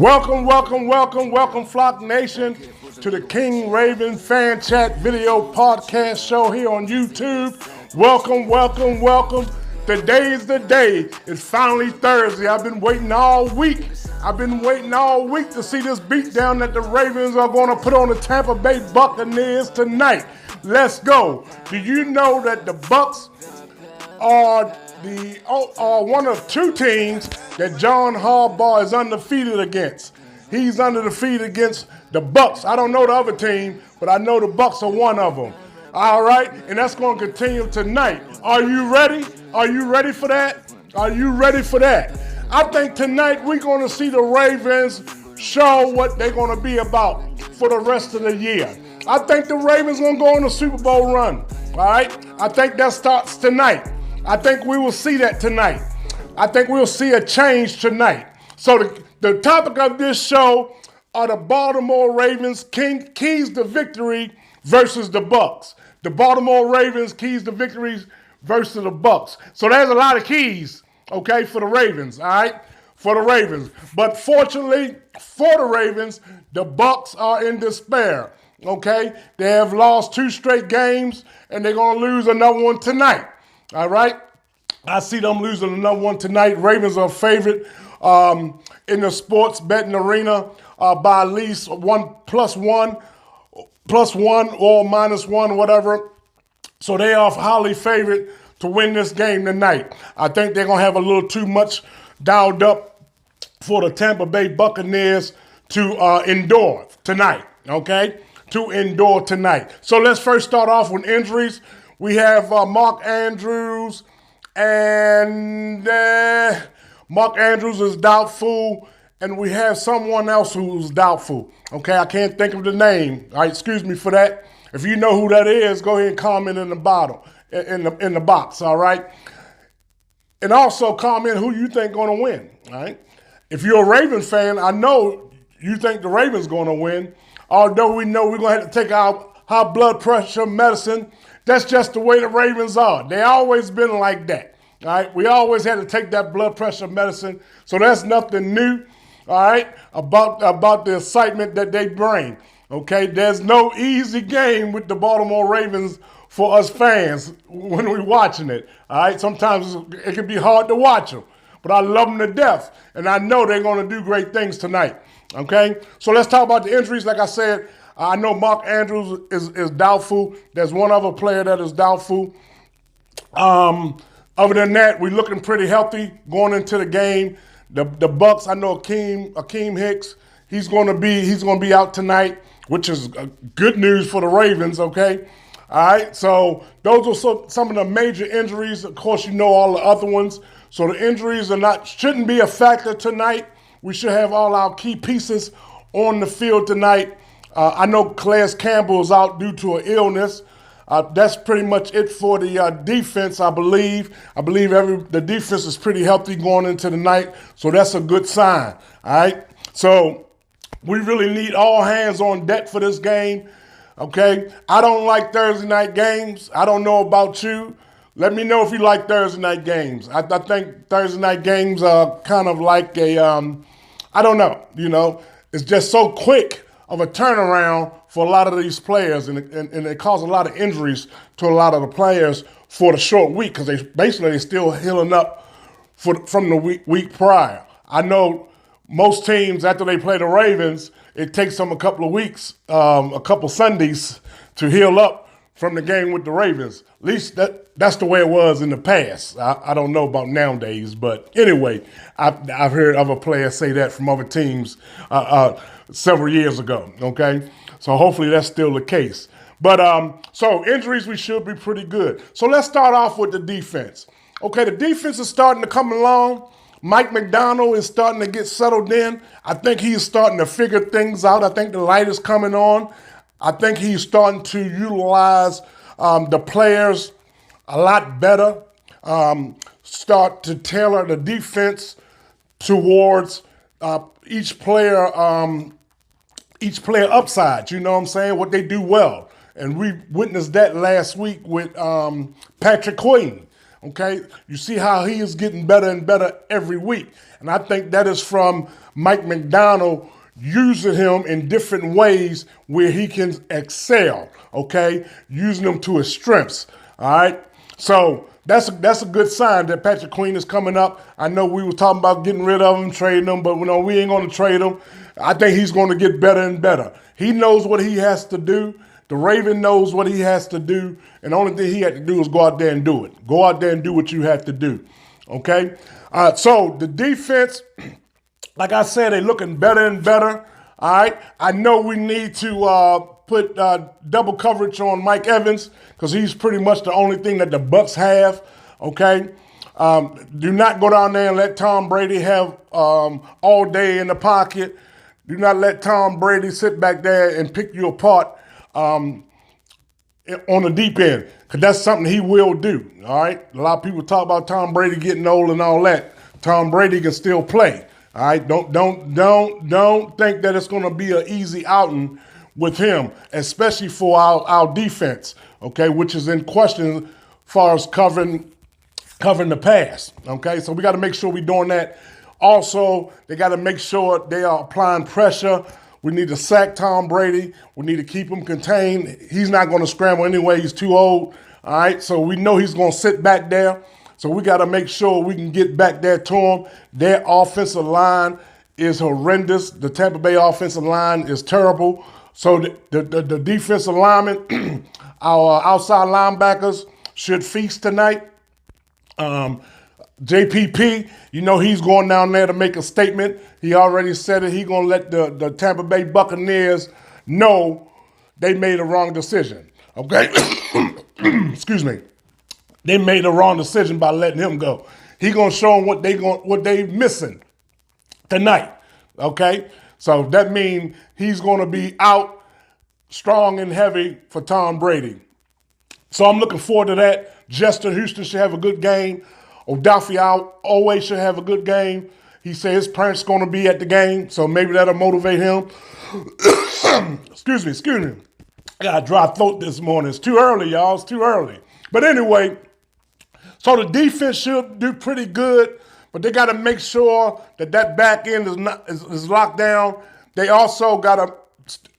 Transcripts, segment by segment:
Welcome, Flock Nation, to the King Raven Fan Chat video podcast show here on YouTube. Welcome. Today is the day. It's finally Thursday. I've been waiting all week. To see this beatdown that the Ravens are going to put on the Tampa Bay Buccaneers tonight. Let's go. Do you know that the Bucs are one of two teams that John Harbaugh is undefeated against? He's undefeated against the Bucs. I don't know the other team, but I know the Bucs are one of them. All right, and that's going to continue tonight. Are you ready? Are you ready for that? I think tonight we're going to see the Ravens show what they're going to be about for the rest of the year. I think the Ravens going to go on a Super Bowl run. All right, I think that starts tonight. I think we will see that tonight. I think we'll see a change tonight. So the topic of this show are the Baltimore Ravens keys to victory versus the Bucs. The Baltimore Ravens keys to victories versus the Bucs. So there's a lot of keys, okay, for the Ravens, all right? For the Ravens. But fortunately for the Ravens, the Bucs are in despair, okay? They have lost 2 straight games, and they're going to lose another one tonight, all right? I see them losing another one tonight. Ravens are favorite in the sports betting arena by at least plus one or -1, whatever. So they are highly favored to win this game tonight. I think they're going to have a little too much dialed up for the Tampa Bay Buccaneers to endure tonight, okay? So let's first start off with injuries. We have Mark Andrews, and Mark Andrews is doubtful, and we have someone else who's doubtful. Okay, I can't think of the name. All right, excuse me for that. If you know who that is, go ahead and comment in the box. All right, and also comment who you think going to win. All right, if you're a Ravens fan, I know you think the Ravens going to win. Although we know we're going to have to take our high blood pressure medicine. That's just the way the Ravens are. They always been like that. All right, we always had to take that blood pressure medicine, so that's nothing new. All right, about the excitement that they bring. Okay, there's no easy game with the Baltimore Ravens for us fans when we're watching it. All right, sometimes it can be hard to watch them, but I love them to death, and I know they're going to do great things tonight. Okay, so let's talk about the injuries. Like I said, I know Mark Andrews is doubtful. There's one other player that is doubtful. Other than that, we're looking pretty healthy going into the game. The Bucs, I know Akeem Hicks, he's going to be out tonight, which is good news for the Ravens. Okay, all right. So those are some of the major injuries. Of course, you know all the other ones. So the injuries shouldn't be a factor tonight. We should have all our key pieces on the field tonight. I know Calais Campbell is out due to an illness. That's pretty much it for the defense, I believe. The defense is pretty healthy going into the night, so that's a good sign, all right? So we really need all hands on deck for this game, okay? I don't like Thursday night games. I don't know about you. Let me know if you like Thursday night games. I think Thursday night games are kind of like I don't know, it's just so quick of a turnaround for a lot of these players, and it caused a lot of injuries to a lot of the players for the short week because they're still healing up from the week prior. I know most teams, after they play the Ravens, it takes them a couple of weeks, a couple Sundays to heal up from the game with the Ravens. At least that's the way it was in the past. I don't know about nowadays, but anyway, I've heard other players say that from other teams several years ago, okay? So hopefully that's still the case. But so injuries, we should be pretty good. So let's start off with the defense. Okay, the defense is starting to come along. Mike McDonald is starting to get settled in. I think he's starting to figure things out. I think the light is coming on. I think he's starting to utilize the players a lot better, start to tailor the defense towards each player upside, you know what I'm saying, what they do well. And we witnessed that last week with Patrick Queen. Okay, you see how he is getting better and better every week. And I think that is from Mike McDonald using him in different ways where he can excel, okay? Using him to his strengths, all right? So that's a good sign that Patrick Queen is coming up. I know we were talking about getting rid of him, trading him, but we ain't going to trade him. I think he's going to get better and better. He knows what he has to do. The Raven knows what he has to do, and the only thing he had to do is go out there and do it. Go out there and do what you have to do, okay? So the defense, like I said, they're looking better and better, all right? I know we need to put double coverage on Mike Evans because he's pretty much the only thing that the Bucs have, okay? Do not go down there and let Tom Brady have all day in the pocket. Do not let Tom Brady sit back there and pick you apart on the deep end, because that's something he will do, all right? A lot of people talk about Tom Brady getting old and all that. Tom Brady can still play, all right? Don't think that it's going to be an easy outing with him, especially for our defense, okay, which is in question as far as covering the pass, okay? So we got to make sure we're doing that. Also, they got to make sure they are applying pressure. We need to sack Tom Brady. We need to keep him contained. He's not going to scramble anyway. He's too old, all right? So we know he's going to sit back there. So we got to make sure we can get back there to him. Their offensive line is horrendous. The Tampa Bay offensive line is terrible. So the defensive linemen, our outside linebackers should feast tonight. JPP, he's going down there to make a statement. He already said it. He's going to let the Tampa Bay Buccaneers know they made a wrong decision, okay? Excuse me. They made a wrong decision by letting him go. He's going to show them what they missing tonight, okay? So that means he's going to be out strong and heavy for Tom Brady. So I'm looking forward to that. Justin Houston should have a good game. Odafe always should have a good game. He said his parents going to be at the game, so maybe that'll motivate him. Excuse me. I got a dry throat this morning. It's too early, y'all. It's too early. But anyway, so the defense should do pretty good, but they got to make sure that back end is locked down. They also got to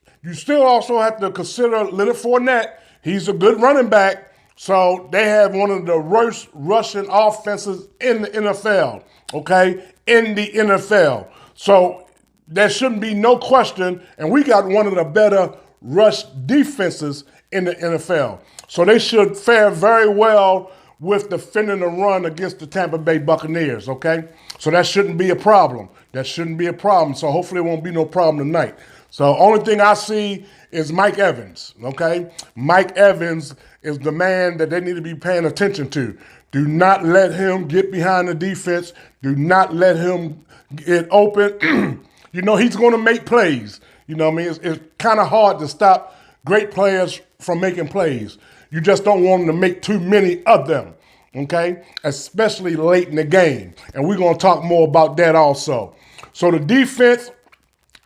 – you still also have to consider Leonard Fournette. He's a good running back. So they have one of the worst rushing offenses in the NFL, okay, in the NFL. So there shouldn't be no question, and we got one of the better rush defenses in the NFL. So they should fare very well with defending the run against the Tampa Bay Buccaneers, okay? So that shouldn't be a problem. So hopefully it won't be no problem tonight. So only thing I see is Mike Evans, okay? Mike Evans is the man that they need to be paying attention to. Do not let him get behind the defense. Do not let him get open. He's going to make plays. It's kind of hard to stop great players from making plays. You just don't want him to make too many of them, okay? Especially late in the game. And we're going to talk more about that also. So the defense,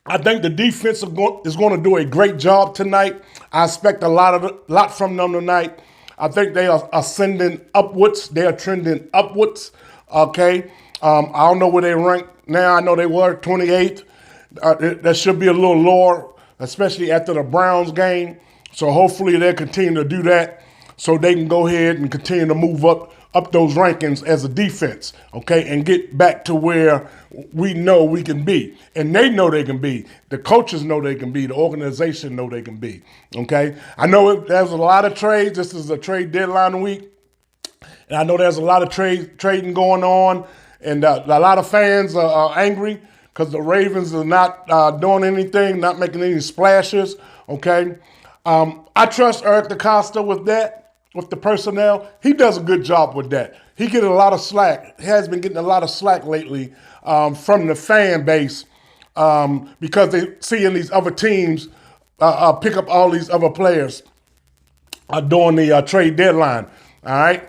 I think the defense is going to do a great job tonight. I expect a lot from them tonight. I think they are ascending upwards. They are trending upwards, okay? I don't know where they rank now. I know they were 28th. That should be a little lower, especially after the Browns game. So hopefully they'll continue to do that so they can go ahead and continue to move up those rankings as a defense, okay, and get back to where we know we can be. And they know they can be. The coaches know they can be. The organization know they can be, okay? I know there's a lot of trades. This is a trade deadline week. And I know there's a lot of trading going on. And a lot of fans are angry because the Ravens are not doing anything, not making any splashes, okay? I trust Eric DeCosta with that. With the personnel, he does a good job with that. He gets a lot of slack. He has been getting a lot of slack lately from the fan base because they seeing these other teams pick up all these other players during the trade deadline. All right,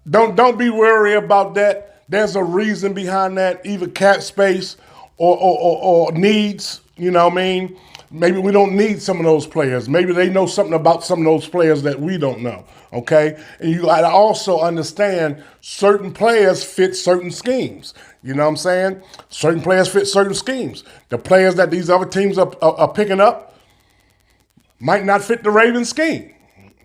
don't be worried about that. There's a reason behind that, either cap space or needs. You know what I mean? Maybe we don't need some of those players. Maybe they know something about some of those players that we don't know, okay? And you got to also understand certain players fit certain schemes. You know what I'm saying? Certain players fit certain schemes. The players that these other teams are picking up might not fit the Ravens scheme.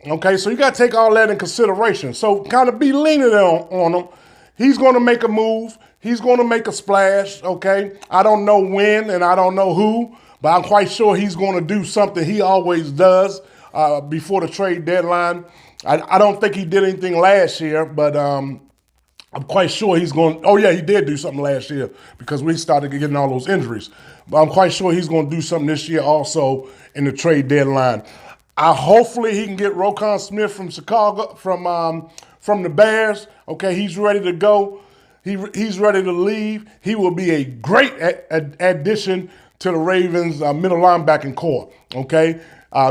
Okay, so you got to take all that in consideration. So kind of be lenient on him. He's going to make a move. He's going to make a splash, okay? I don't know when and I don't know who, but I'm quite sure he's going to do something he always does before the trade deadline. I don't think he did anything last year, but I'm quite sure he's going – oh, yeah, he did do something last year because we started getting all those injuries. But I'm quite sure he's going to do something this year also in the trade deadline. Hopefully he can get Roquan Smith from Chicago, from the Bears. Okay, he's ready to go. He's ready to leave. He will be a great addition to the Ravens' middle linebacking core. Okay,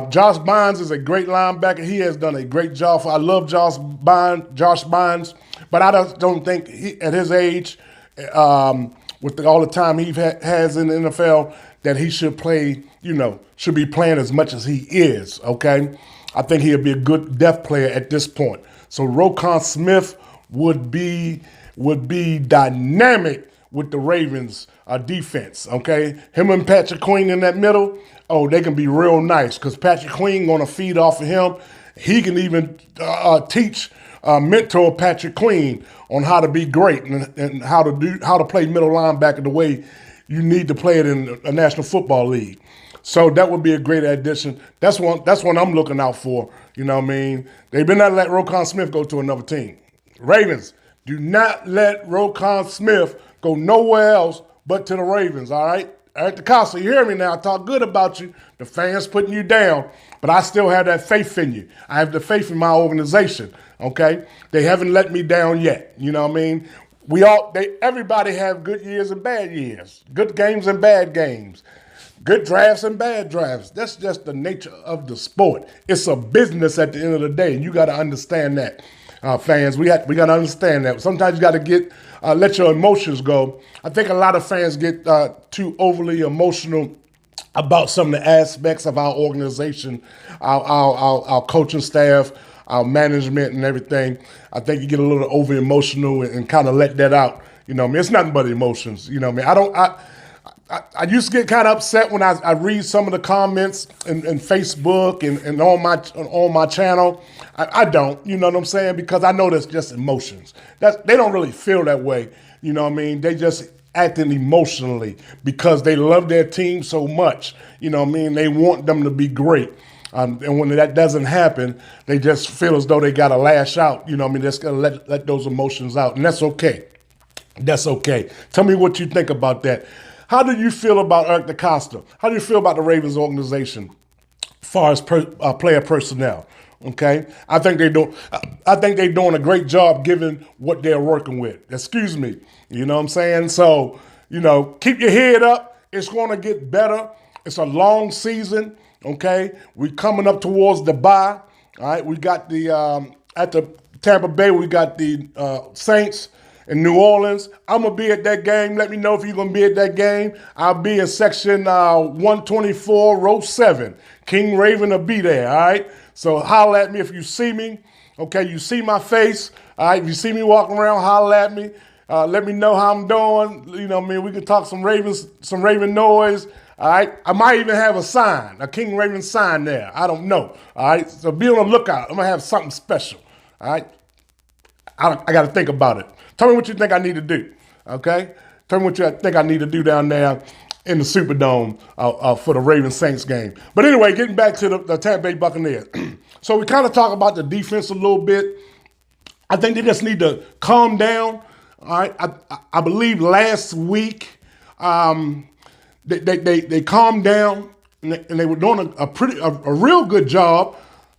Josh Bynes is a great linebacker. He has done a great job. I love Josh Bynes, but I don't think at his age, with all the time he has in the NFL, that he should play, should be playing as much as he is, okay? I think he'll be a good depth player at this point. So Roquan Smith would be dynamic with the Ravens defense, okay? Him and Patrick Queen in that middle, they can be real nice because Patrick Queen going to feed off of him. He can even mentor Patrick Queen on how to be great and how to play middle linebacker the way you need to play it in a National Football League. So that would be a great addition. That's one I'm looking out for. You know what I mean? They better not let Roquan Smith go to another team. Ravens, do not let Roquan Smith go nowhere else but to the Ravens, all right? Eric DeCosta, you hear me now. I talk good about you. The fans putting you down, but I still have that faith in you. I have the faith in my organization, okay? They haven't let me down yet. You know what I mean? Everybody have good years and bad years, good games and bad games, good drafts and bad drafts. That's just the nature of the sport. It's a business at the end of the day, and you got to understand that, fans. We got to understand that. Sometimes you got to let your emotions go. I think a lot of fans get too overly emotional about some of the aspects of our organization, our coaching staff, our management and everything. I think you get a little over emotional and kind of let that out. You know what I mean? It's nothing but emotions. You know what I mean? I used to get kind of upset when I read some of the comments in Facebook and on my channel. I don't, you know what I'm saying? Because I know that's just emotions. They don't really feel that way. You know what I mean? They just acting emotionally because they love their team so much. You know what I mean? They want them to be great. And when that doesn't happen, they just feel as though they got to lash out. You know what I mean? Just got to let those emotions out. And that's okay. That's okay. Tell me what you think about that. How do you feel about Eric DeCosta? How do you feel about the Ravens organization as far as player personnel? Okay, I think they're doing a great job given what they're working with. Excuse me. You know what I'm saying? So, keep your head up. It's going to get better. It's a long season. Okay, we're coming up towards the bye. All right, we got at the Tampa Bay. We got the Saints in New Orleans. I'm gonna be at that game. Let me know if you're gonna be at that game. I'll be in section 124, row 7. King Raven will be there. All right. So holler at me if you see me. Okay, you see my face. All right, if you see me walking around, holler at me. Let me know how I'm doing. You know what I mean? We can talk some Raven noise. All right, I might even have a King Raven sign there. I don't know. All right, so be on the lookout. I'm gonna have something special. All right, I got to think about it. Tell me what you think I need to do. Okay, tell me what you think I need to do down there in the Superdome for the Ravens Saints game. But anyway, getting back to the Tampa Bay Buccaneers. So we kind of talk about the defense a little bit. I think they just need to calm down. All right, I believe last week. They calmed down and they were doing a real good job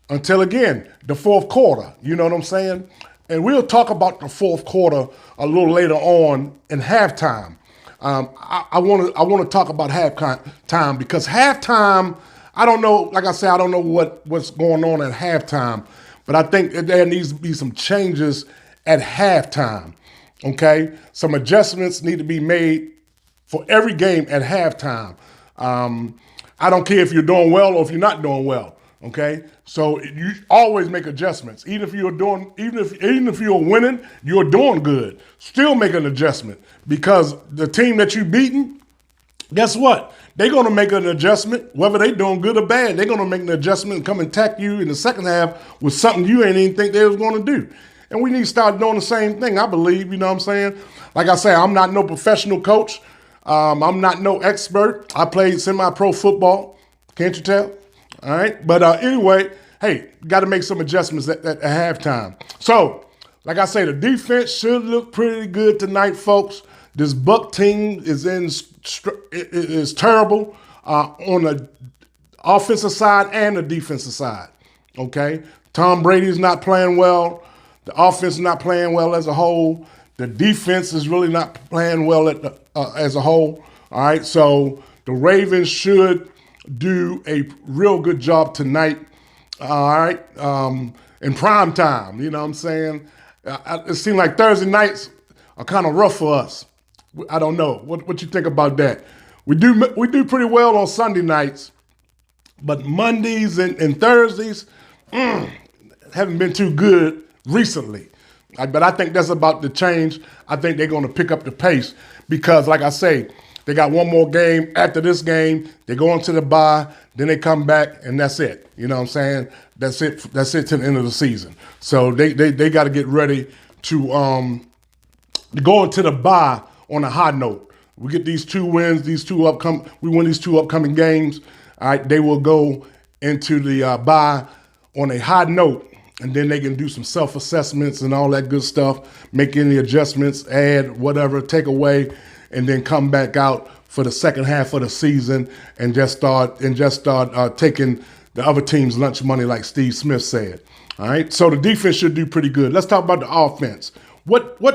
until, again, the fourth quarter. You know what I'm saying? And we'll talk about the fourth quarter a little later on in halftime. I want to talk about halftime because halftime, I don't know. Like I said, I don't know what's going on at halftime, but I think that there needs to be some changes at halftime. Okay, some adjustments need to be made for every game at halftime. I don't care if you're doing well or if you're not doing well. Okay, so you always make adjustments. Even if you're winning, you're doing good. Still make an adjustment because the team that you're beating, guess what? They're going to make an adjustment, whether they're doing good or bad. They're going to make an adjustment and come and attack you in the second half with something you ain't even think they was going to do. And we need to start doing the same thing, I believe, you know what I'm saying? Like I say, I'm not no professional coach. I'm not no expert. I played semi-pro football. Can't you tell? All right. But anyway, hey, got to make some adjustments at halftime. So, like I say, the defense should look pretty good tonight, folks. This Buck team is terrible on the offensive side and the defensive side. Okay, Tom Brady's not playing well. The offense is not playing well as a whole. The defense is really not playing well as a whole. All right, so the Ravens should do a real good job tonight. All right, in prime time. You know what I'm saying? It seems like Thursday nights are kind of rough for us. I don't know. What you think about that? We do pretty well on Sunday nights, but Mondays and Thursdays haven't been too good recently. But I think that's about to change. I think they're going to pick up the pace because, like I say, they got one more game. After this game, they go into the bye, then they come back, and that's it. You know what I'm saying? That's it. That's it to the end of the season. So they got to get ready to go into the bye on a high note. We get these two wins, we win these two upcoming games. All right, they will go into the bye on a high note, and then they can do some self-assessments and all that good stuff, make any adjustments, add whatever, take away, and then come back out for the second half of the season and just start taking the other team's lunch money, like Steve Smith said. All right, so the defense should do pretty good. Let's talk about the offense. What are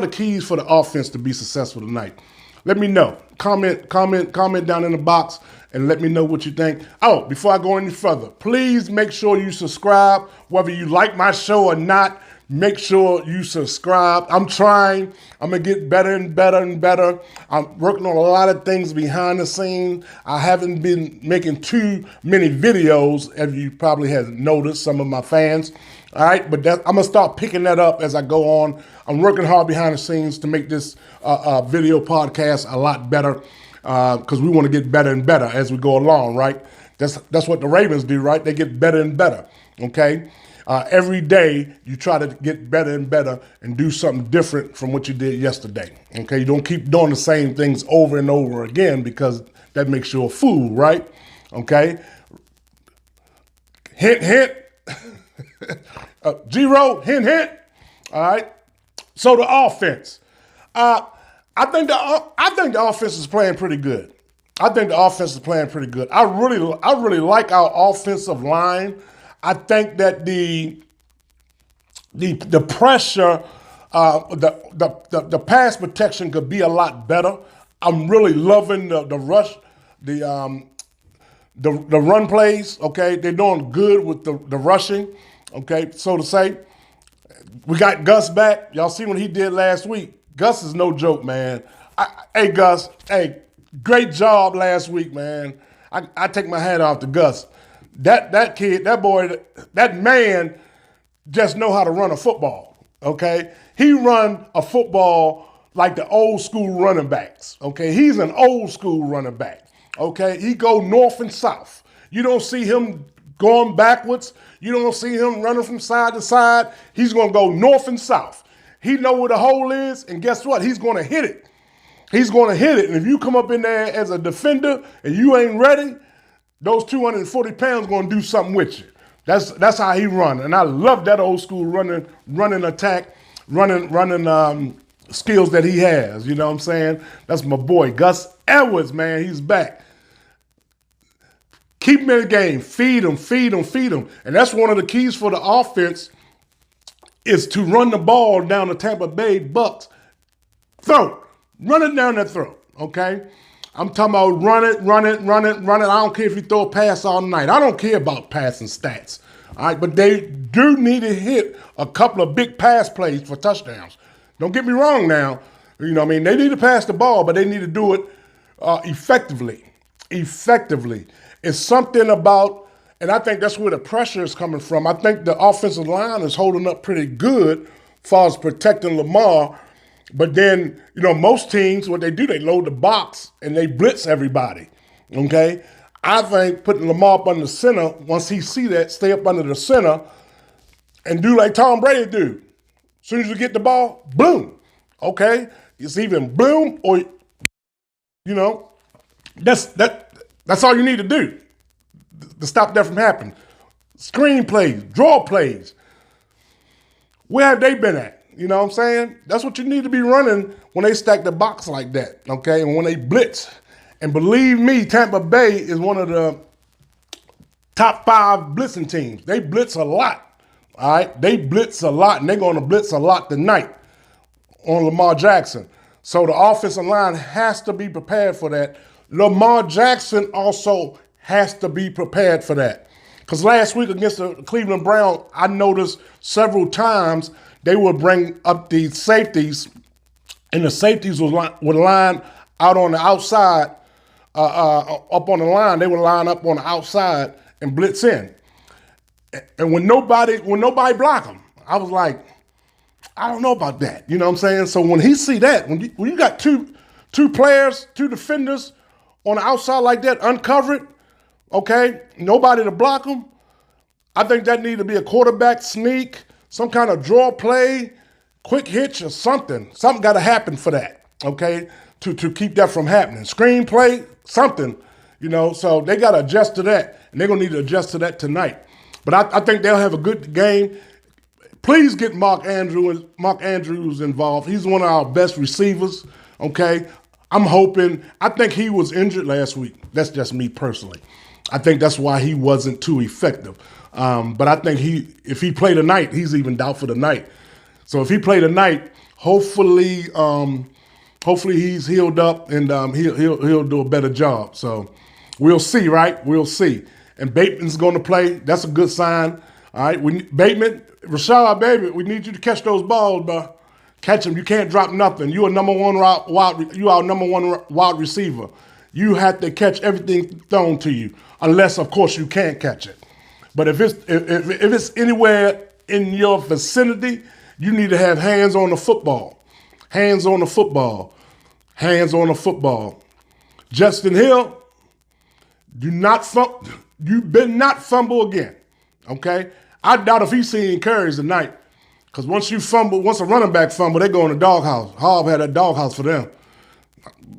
the keys for the offense to be successful tonight? Let me know. Comment down in the box and let me know what you think. Oh, before I go any further, please make sure you subscribe. Whether you like my show or not, make sure you subscribe. I'm trying. I'm going to get better and better and better. I'm working on a lot of things behind the scenes. I haven't been making too many videos, as you probably have noticed, some of my fans. All right, but I'm going to start picking that up as I go on. I'm working hard behind the scenes to make this video podcast a lot better because we want to get better and better as we go along, right? That's what the Ravens do, right? They get better and better, okay? Every day you try to get better and better and do something different from what you did yesterday, okay? You don't keep doing the same things over and over again because that makes you a fool, right? Okay? Hint, hint. G-Row, hint, hint. All right. So the offense. I think the offense is playing pretty good. I really like our offensive line. I think that the pressure, the pass protection could be a lot better. I'm really loving the rush, the run plays. Okay, they're doing good with the rushing. Okay, so to say, we got Gus back. Y'all see what he did last week. Gus is no joke, man. Hey, Gus, great job last week, man. I take my hat off to Gus. That kid, that boy, that man just know how to run a football, okay? He run a football like the old school running backs, okay? He's an old school running back, okay? He go north and south. You don't see him going backwards. You don't see him running from side to side. He's going to go north and south. He know where the hole is, and guess what? He's going to hit it. He's going to hit it. And if you come up in there as a defender and you ain't ready, those 240 pounds going to do something with you. That's how he run. And I love that old school running attack, running skills that he has. You know what I'm saying? That's my boy, Gus Edwards, man. He's back. Keep him in the game. Feed him. And that's one of the keys for the offense is to run the ball down the Tampa Bay Bucs throat. Run it down their throat, okay? I'm talking about run it. I don't care if you throw a pass all night. I don't care about passing stats, all right? But they do need to hit a couple of big pass plays for touchdowns. Don't get me wrong now. You know what I mean? They need to pass the ball, but they need to do it effectively. effectively. It's something about, and I think that's where the pressure is coming from. I think the offensive line is holding up pretty good as far as protecting Lamar. But then, most teams, what they do, they load the box and they blitz everybody, okay? I think putting Lamar up under the center, once he see that, stay up under the center and do like Tom Brady do. As soon as you get the ball, boom, okay? It's even boom or, that's all you need to do to stop that from happening. Screen plays, draw plays. Where have they been at? You know what I'm saying? That's what you need to be running when they stack the box like that, okay? And when they blitz. And believe me, Tampa Bay is one of the top 5 blitzing teams. They blitz a lot, all right? They blitz a lot, and they're going to blitz a lot tonight on Lamar Jackson. So the offensive line has to be prepared for that. Lamar Jackson also has to be prepared for that. Because last week against the Cleveland Browns, I noticed several times they would bring up these safeties, and the safeties would line out on the outside, up on the line. They would line up on the outside and blitz in. And when nobody block them, I was like, I don't know about that. You know what I'm saying? So when he see that, when you got two players, 2 defenders on the outside like that, uncovered, okay, nobody to block them, I think that need to be a quarterback sneak, some kind of draw play, quick hitch or something. Something got to happen for that, okay, to keep that from happening. Screen play, something, so they got to adjust to that, and they're going to need to adjust to that tonight. But I think they'll have a good game. Please get Mark Andrews involved. He's one of our best receivers, okay? I think he was injured last week. That's just me personally. I think that's why he wasn't too effective. But I think if he played tonight, he's even doubtful tonight. So if he played tonight, hopefully he's healed up and he'll do a better job. So we'll see, right? We'll see. And Bateman's going to play. That's a good sign. All right, Bateman, Rashad, baby, we need you to catch those balls, bro. Catch them. You can't drop nothing. You are number one wide receiver. You have to catch everything thrown to you, unless, of course, you can't catch it. But if it's anywhere in your vicinity, you need to have hands on the football. Hands on the football. Hands on the football. Justin Hill, you better not fumble again, okay? I doubt if he's seeing carries tonight, because once a running back fumble, they go in the doghouse. Harb had that doghouse for them.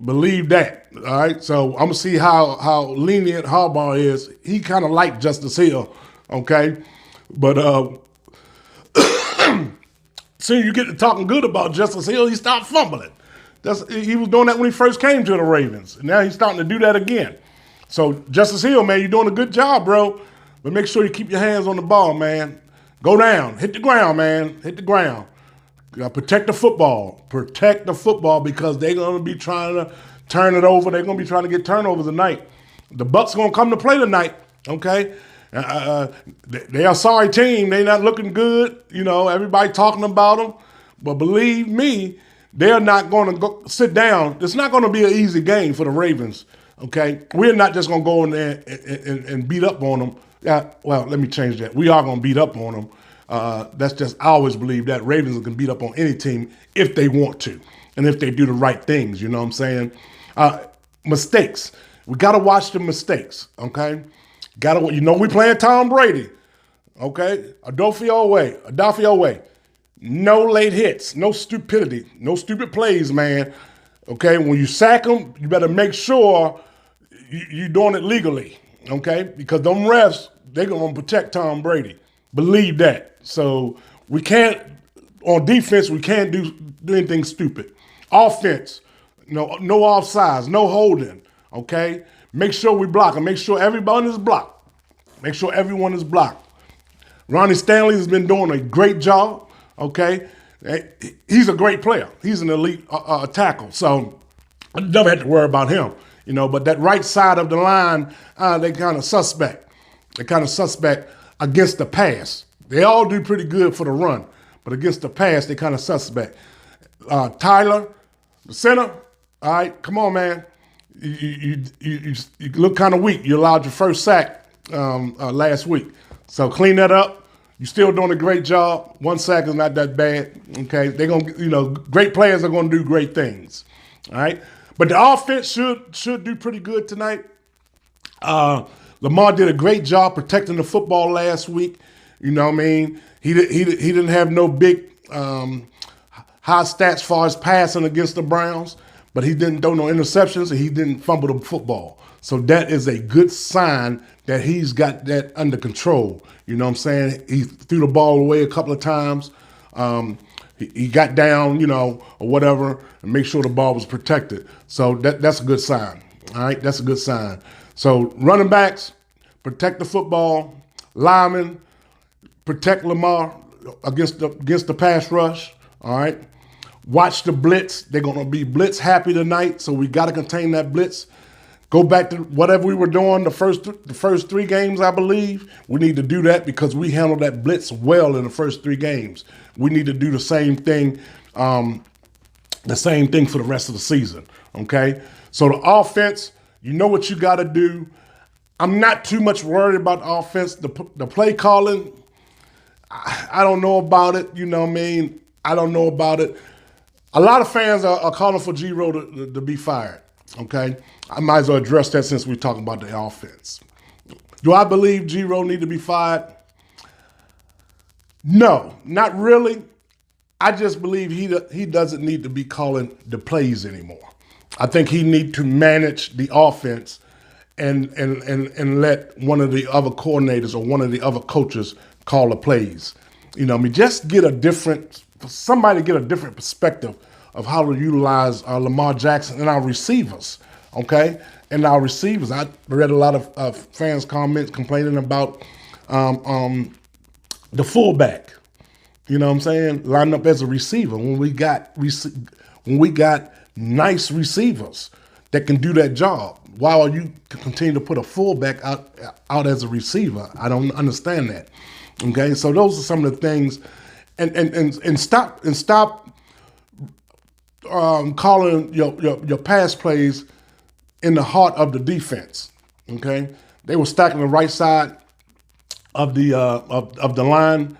Believe that, all right? So I'm going to see how lenient Harbaugh is. He kind of liked Justice Hill, okay? But soon you get to talking good about Justice Hill, he stopped fumbling. He was doing that when he first came to the Ravens, and now he's starting to do that again. So Justice Hill, man, you're doing a good job, bro. But make sure you keep your hands on the ball, man. Go down. Hit the ground, man. Hit the ground. Protect the football. Protect the football, because they're going to be trying to turn it over. They're going to be trying to get turnovers tonight. The Bucs going to come to play tonight, okay? They are a sorry team. They're not looking good. Everybody talking about them. But believe me, they're not going to go sit down. It's not going to be an easy game for the Ravens, okay? We're not just going to go in there and beat up on them. Well, let me change that. We are going to beat up on them. I always believe that Ravens can beat up on any team if they want to and if they do the right things, you know what I'm saying? Mistakes. We got to watch the mistakes, okay? We playing Tom Brady, okay? Adolfo way. No late hits, no stupidity, no stupid plays, man, okay? When you sack them, you better make sure you're doing it legally, okay? Because them refs, they're going to protect Tom Brady. Believe that. So on defense, we can't do anything stupid. Offense, no offsides, no holding, okay? Make sure we block and make sure everyone is blocked. Make sure everyone is blocked. Ronnie Stanley has been doing a great job, okay? He's a great player. He's an elite tackle, so I never had to worry about him, But that right side of the line, they kind of suspect. They're kind of suspect against the pass. They all do pretty good for the run, but against the pass, they kind of suspect. Tyler, the center, all right, come on, man. you look kind of weak. You allowed your first sack last week. So clean that up. You're still doing a great job. 1 sack is not that bad. Okay, they're gonna, great players are gonna do great things. All right, but the offense should do pretty good tonight. Lamar did a great job protecting the football last week. You know what I mean? He didn't have no big high stats as far as passing against the Browns, but he didn't throw no interceptions and he didn't fumble the football. So that is a good sign that he's got that under control. You know what I'm saying? He threw the ball away a couple of times. He got down, or whatever, and make sure the ball was protected. So that's a good sign. All right, that's a good sign. So running backs, protect the football. Linemen, protect Lamar against the pass rush. All right. Watch the blitz. They're going to be blitz happy tonight, so we got to contain that blitz. Go back to whatever we were doing the first 3 games, I believe. We need to do that because we handled that blitz well in the first 3 games. We need to do the same thing for the rest of the season, okay? So the offense, you know what you got to do. I'm not too much worried about the offense. The play calling, I don't know about it. You know what I mean? I don't know about it. A lot of fans are calling for G-Ro to be fired, okay? I might as well address that since we're talking about the offense. Do I believe G-Ro need to be fired? No, not really. I just believe he doesn't need to be calling the plays anymore. I think he needs to manage the offense and let one of the other coordinators or one of the other coaches call the plays. Just somebody get a different perspective of how to utilize Lamar Jackson and our receivers, okay? And our receivers. I read a lot of fans' comments complaining about the fullback. You know what I'm saying? Line up as a receiver when we got nice receivers that can do that job. Why are you continue to put a fullback out as a receiver? I don't understand that. Okay, so those are some of the things. And stop calling your pass plays in the heart of the defense. Okay, they were stacking the right side of the line,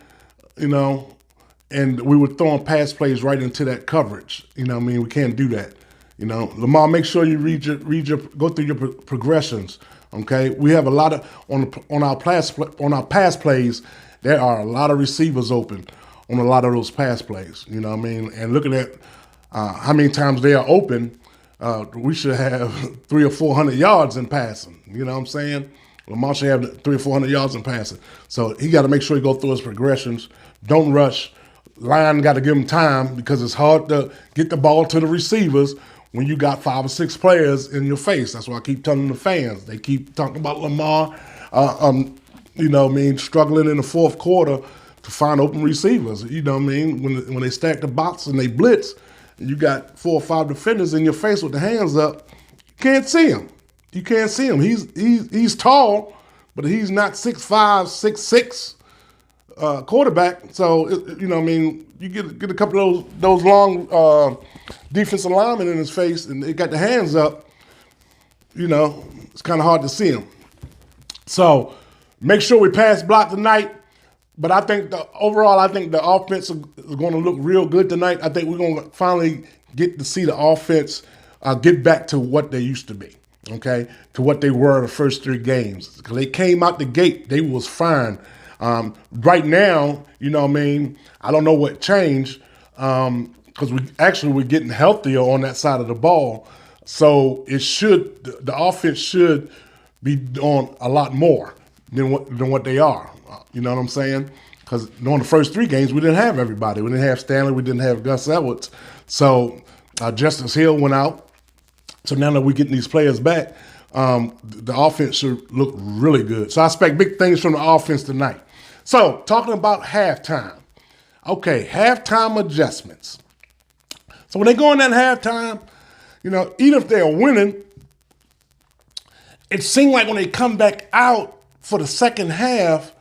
and we were throwing pass plays right into that coverage. We can't do that. Lamar, make sure you go through your progressions. Okay, we have a lot of on our pass plays. There are a lot of receivers open on a lot of those pass plays, and looking at how many times they are open, we should have 300 or 400 yards in passing. You know what I'm saying? Lamar should have 300 or 400 yards in passing. So he got to make sure he go through his progressions. Don't rush. Line got to give him time because it's hard to get the ball to the receivers when you got 5 or 6 players in your face. That's why I keep telling the fans. They keep talking about Lamar, struggling in the fourth quarter to find open receivers. When they stack the box and they blitz, and you got 4 or 5 defenders in your face with the hands up, you can't see him. You can't see him. He's tall, but he's not 6'5", 6'6" quarterback. So you get a couple of those long defensive linemen in his face, and they got the hands up. It's kind of hard to see him. So make sure we pass block tonight. But I think the offense is going to look real good tonight. I think we're going to finally get to see the offense get back to what they used to be, okay, to what they were the first 3 games. Because they came out the gate, they was fine. Right now, I don't know what changed because we're getting healthier on that side of the ball. So the offense should be doing a lot more than what they are. You know what I'm saying? Because during the first 3 games, we didn't have everybody. We didn't have Stanley. We didn't have Gus Edwards. So Justice Hill went out. So now that we're getting these players back, the offense should look really good. So I expect big things from the offense tonight. So talking about halftime. Okay, halftime adjustments. So when they go in that halftime, even if they're winning, it seems like when they come back out for the second half,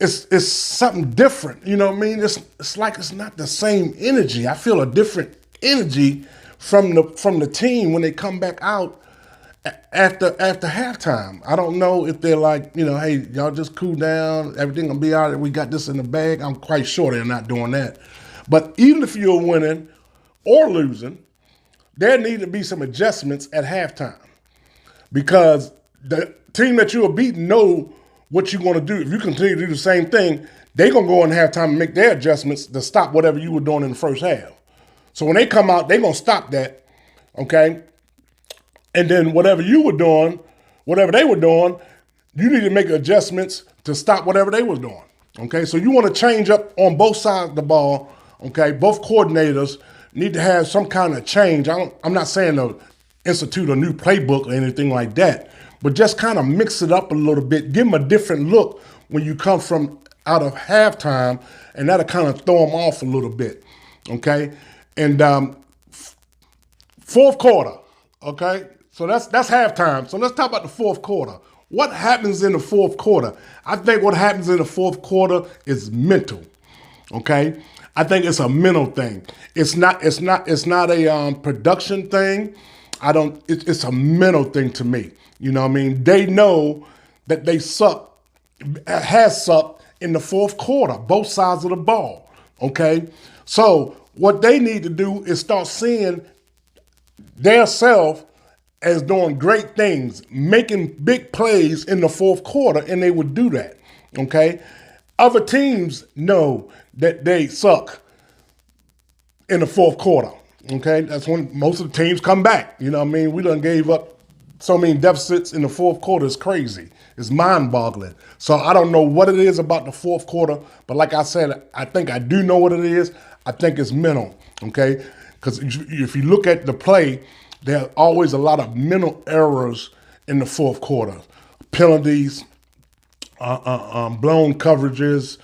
it's something different. You know what I mean? It's like it's not the same energy. I feel a different energy from the team when they come back out after halftime. I don't know if they're like, hey, y'all just cool down, everything will be all right, we got this in the bag. I'm quite sure they're not doing that. But even if you're winning or losing, there need to be some adjustments at halftime because the team that you are beating know what you're going to do. If you continue to do the same thing, they're going to go in halftime and make their adjustments to stop whatever you were doing in the first half. So when they come out, they're going to stop that, okay? And then whatever they were doing, you need to make adjustments to stop whatever they was doing, okay? So you want to change up on both sides of the ball, okay? Both coordinators need to have some kind of change. I'm not saying to institute a new playbook or anything like that, but just kind of mix it up a little bit. Give them a different look when you come from out of halftime, and that'll kind of throw them off a little bit, okay? And fourth quarter, okay? So that's halftime. So let's talk about the fourth quarter. What happens in the fourth quarter? I think what happens in the fourth quarter is mental, okay? I think it's a mental thing. It's not a production thing. It's a mental thing to me. You know what I mean? They know that they has sucked in the fourth quarter, both sides of the ball, okay? So what they need to do is start seeing their self as doing great things, making big plays in the fourth quarter, and they would do that, okay? Other teams know that they suck in the fourth quarter, okay? That's when most of the teams come back. You know what I mean? We done gave up so many deficits in the fourth quarter. It's crazy. It's mind-boggling. So I don't know what it is about the fourth quarter, but like I said, I think I do know what it is. I think it's mental, okay? Because if you look at the play, there are always a lot of mental errors in the fourth quarter. Penalties, blown coverages,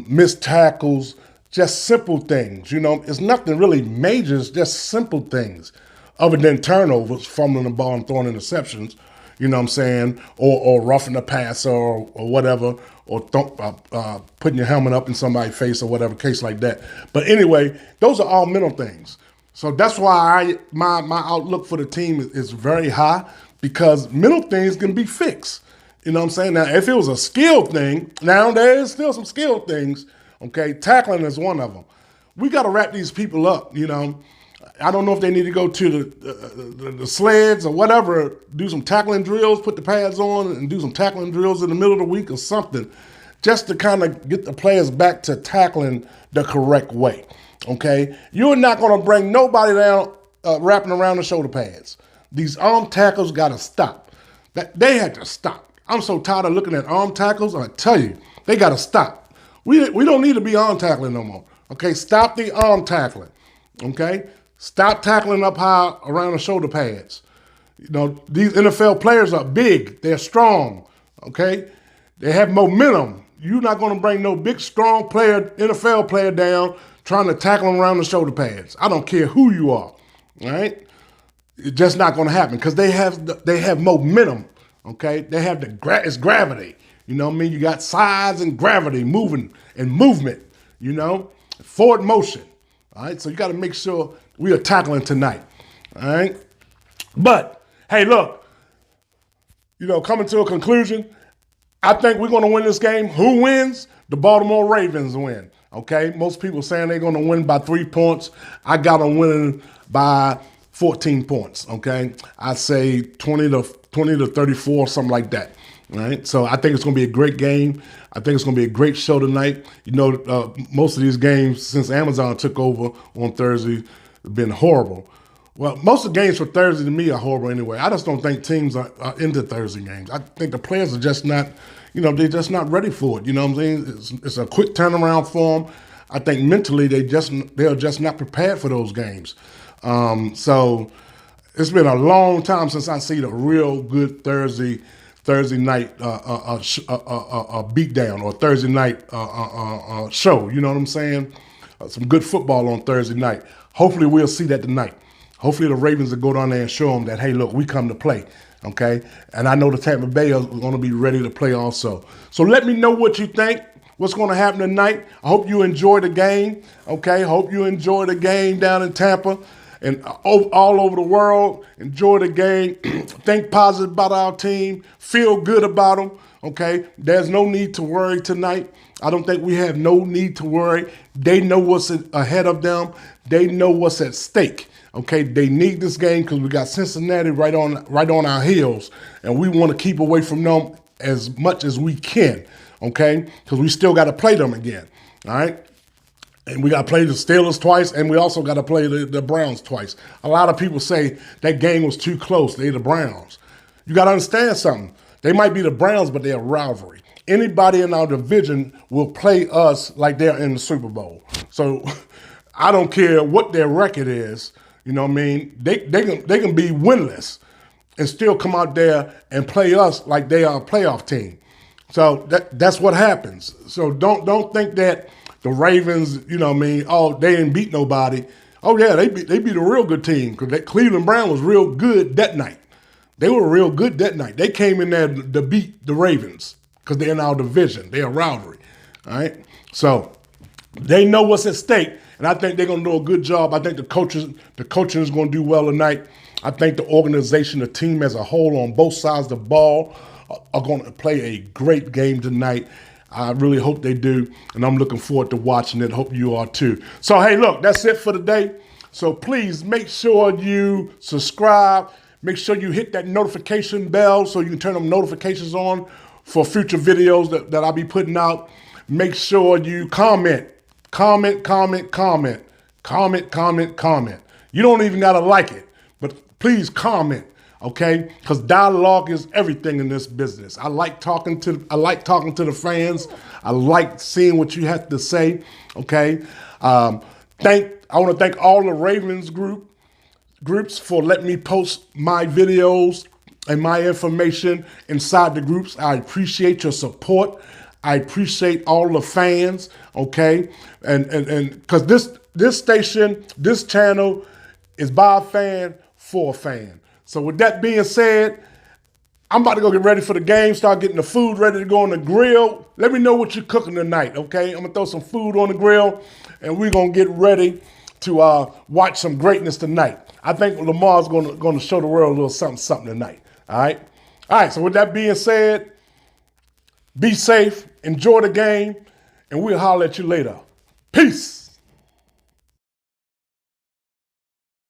missed tackles, just simple things. It's nothing really major. It's just simple things other than turnovers, fumbling the ball and throwing interceptions, you know what I'm saying, or roughing the passer or whatever, or putting your helmet up in somebody's face or whatever, case like that. But anyway, those are all mental things. So that's why my outlook for the team is very high, because mental things can be fixed. You know what I'm saying? Now, if it was a skill thing, now there is still some skill things, okay? Tackling is one of them. We got to wrap these people up, I don't know if they need to go to the sleds or whatever, do some tackling drills, put the pads on and do some tackling drills in the middle of the week or something, just to kind of get the players back to tackling the correct way, okay? You're not going to bring nobody down wrapping around the shoulder pads. These arm tackles got to stop. They had to stop. I'm so tired of looking at arm tackles. I tell you, they got to stop. We don't need to be arm tackling no more, okay? Stop the arm tackling, okay? Stop tackling up high around the shoulder pads. These NFL players are big. They're strong, okay? They have momentum. You're not going to bring no big, strong NFL player down trying to tackle them around the shoulder pads. I don't care who you are, all right? It's just not going to happen because they have momentum, okay? They have it's gravity. You know what I mean? You got size and gravity, movement, forward motion, all right? So you got to make sure we are tackling tonight, all right? But, hey, look, coming to a conclusion, I think we're going to win this game. Who wins? The Baltimore Ravens win, okay? Most people saying they're going to win by 3 points. I got them winning by 14 points, okay? I say 20 to 34, something like that, all right? So I think it's going to be a great game. I think it's going to be a great show tonight. Most of these games since Amazon took over on Thursday been horrible. Well, most of the games for Thursday to me are horrible anyway. I just don't think teams are into Thursday games. I think the players are just not, they're just not ready for it. You know what I'm saying? It's a quick turnaround for them. I think mentally they're just not prepared for those games. So it's been a long time since I seen a real good Thursday night beatdown or Thursday night show. You know what I'm saying? Some good football on Thursday night. Hopefully we'll see that tonight. Hopefully the Ravens will go down there and show them that, hey, look, we come to play, okay? And I know the Tampa Bay are going to be ready to play also. So let me know what you think, what's going to happen tonight. I hope you enjoy the game, okay? Hope you enjoy the game down in Tampa. and all over the world. Enjoy the game. Think positive about our team. Feel good about them. Okay, there's no need to worry tonight. I don't think we have no need to worry. They know what's ahead of them. They know what's at stake. Okay, they need this game because we got Cincinnati right on our heels, and we want to keep away from them as much as we can. Okay, because we still got to play them again. All right. And we got to play the Steelers twice, and we also got to play the Browns twice. A lot of people say that game was too close. They're the Browns. You got to understand something. They might be the Browns, but they're a rivalry. Anybody in our division will play us like they're in the Super Bowl. So I don't care what their record is. You know what I mean? They can be winless and still come out there and play us like they are a playoff team. So that's what happens. So don't think that the Ravens, you know what I mean, oh, they didn't beat nobody. Oh, yeah, they beat a real good team because that Cleveland Brown was real good that night. They were real good that night. They came in there to beat the Ravens because they're in our division. They're a rivalry, all right? So they know what's at stake, and I think they're going to do a good job. I think the coaching is going to do well tonight. I think the organization, the team as a whole on both sides of the ball are going to play a great game tonight. I really hope they do, and I'm looking forward to watching it. Hope you are too. So, hey, look, that's it for today. So please make sure you subscribe. Make sure you hit that notification bell so you can turn them notifications on for future videos that I'll be putting out. Make sure you comment. Comment. You don't even got to like it, but please comment. Okay, because dialogue is everything in this business. I like talking to the fans. I like seeing what you have to say. Okay, I want to thank all the Ravens groups for letting me post my videos and my information inside the groups. I appreciate your support. I appreciate all the fans. Okay, and because this station, this channel is by a fan for a fan. So with that being said, I'm about to go get ready for the game, start getting the food ready to go on the grill. Let me know what you're cooking tonight, okay? I'm going to throw some food on the grill, and we're going to get ready to watch some greatness tonight. I think Lamar's going to show the world a little something tonight, all right? All right, so with that being said, be safe, enjoy the game, and we'll holler at you later. Peace.